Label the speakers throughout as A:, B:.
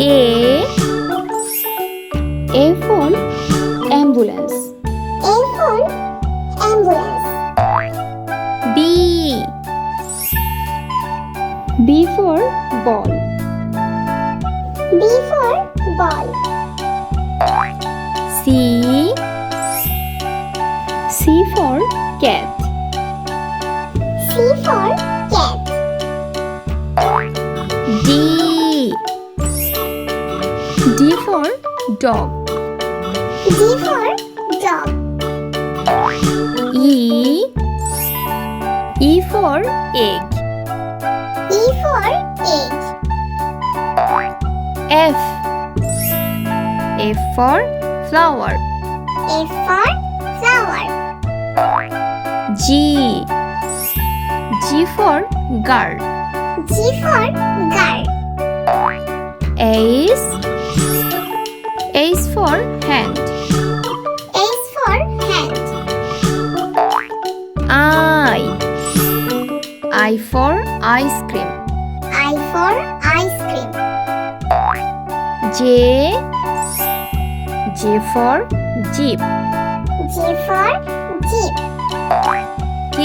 A: A for ambulance.
B: A for ambulance.
A: B for ball.
B: B for ball.
A: C for cat.
B: C for cat.
A: D for dog.
B: D for dog.
A: E for egg.
B: E for egg.
A: F for flower.
B: F for flower.
A: G for girl.
B: G for girl.
A: H for hand.
B: H for hand.
A: I for ice cream.
B: I for ice cream.
A: J for jeep.
B: J for jeep.
A: K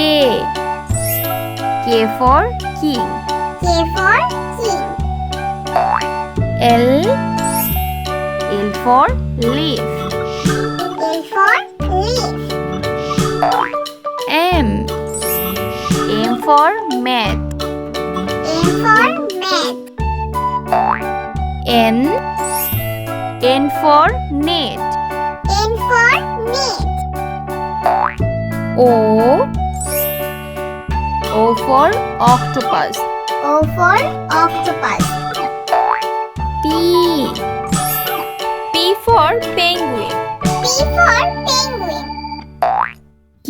A: for king.
B: K for king.
A: L for leaf.
B: L for leaf.
A: M for mat.
B: M for mat.
A: N for net.
B: N for net.
A: O for octopus.
B: O for octopus.
A: P for penguin.
B: P for penguin.
A: Q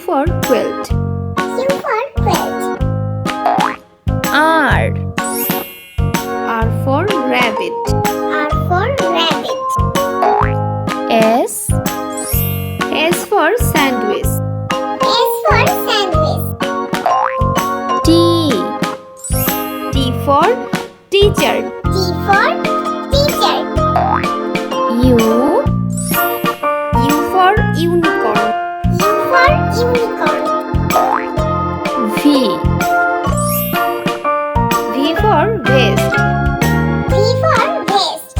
A: for quilt.
B: Q for quilt.
A: R for rabbit.
B: R for rabbit.
A: S for sandwich.
B: S for sandwich.
A: T for teacher.
B: T for teacher.
A: U for unicorn.
B: U for unicorn.
A: V for vest.
B: V for vest.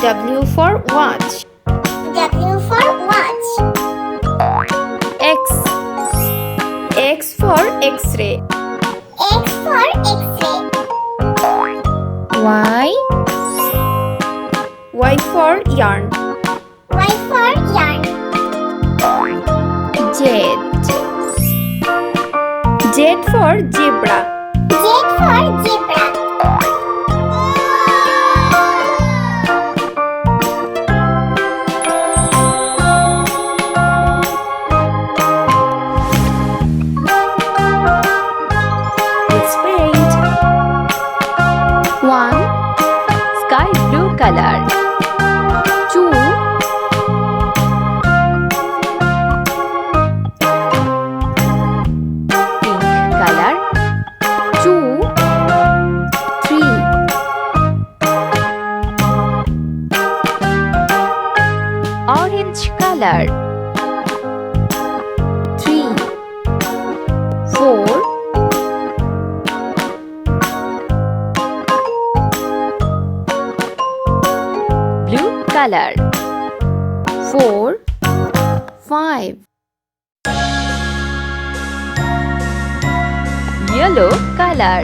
A: W for watch.
B: W for watch.
A: X for x-ray.
B: X for x-ray.
A: Y for yarn.
B: Y for yarn.
A: Z for zebra.
B: Z for zebra.
A: Let's paint. 1. Sky blue color. 2. Pink color. 2. 3. Orange color. 3. 4. Blue color. 4. 5. Yellow color.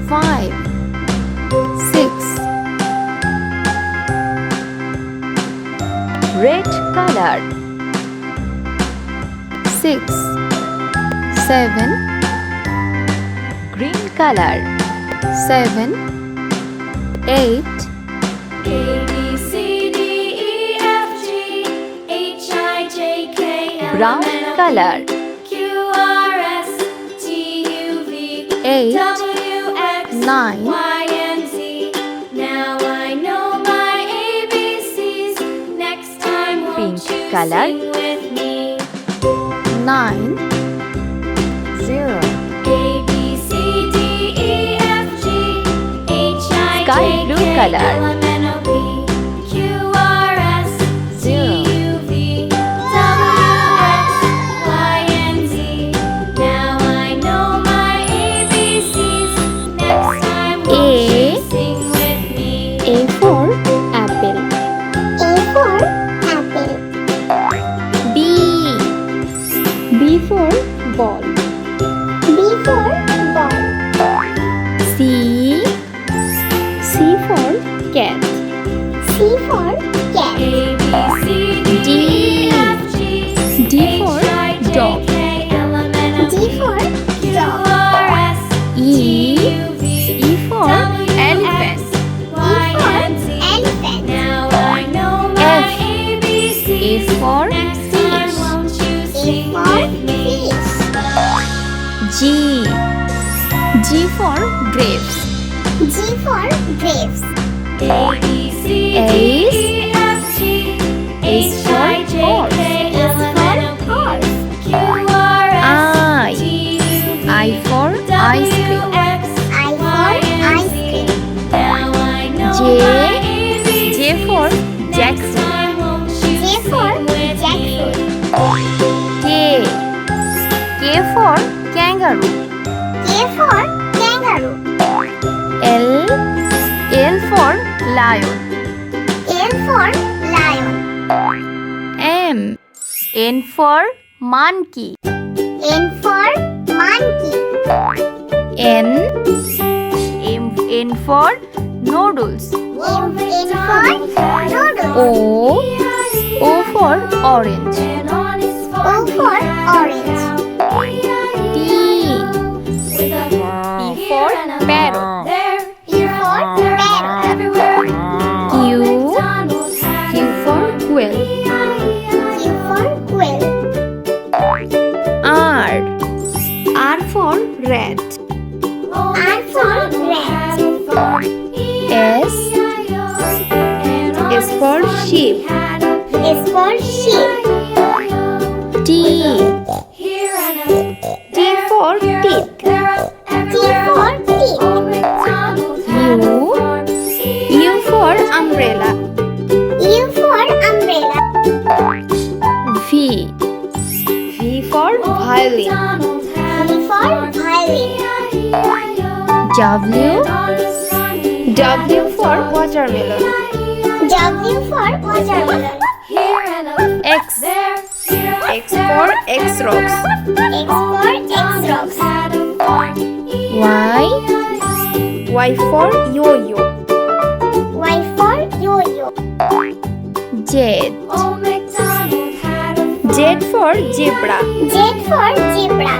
A: 5. 6. Red color. 6. 7. Green color. 7. 8.
C: A B C D E F G H I J K L
A: Brown
C: M N O P
A: color.
C: Q R S T U V
A: 8.
C: W X
A: 9.
C: Y and Z. Now I know my ABCs. Next time won't
A: Pink
C: you
A: color.
C: sing with me?
A: 9. 0.
C: A B
A: color. A for apple.
B: A for apple.
A: B for ball.
B: B for ball.
A: C for cat.
B: C for cat.
A: D for dog.
B: D for dog.
A: E for elephant.
B: Elephant.
A: F for fish. G for grapes.
B: G for grapes.
A: H for horse. I for ice cream.
B: I for ice cream.
A: J for jackfruit.
B: J for jackfruit.
A: K for kangaroo.
B: K for kangaroo.
A: L for lion.
B: L for lion.
A: N for monkey.
B: N for monkey.
A: N for noodles.
B: N for noodles.
A: O for orange.
B: O for orange.
A: P for parrot.
B: P for parrot.
A: Q for quill.
B: Q for quill.
A: R for rat.
B: R for rat.
A: S for sheep.
B: S for sheep.
A: T for teeth.
B: T for teeth.
A: U for umbrella.
B: U for umbrella.
A: V for violin.
B: V for violin.
A: W for watermelon.
B: W for watermelon.
A: X for X-rocks.
B: X for X-rocks.
A: Y for yo-yo.
B: Y for yo-yo.
A: Z for zebra.
B: Z for zebra.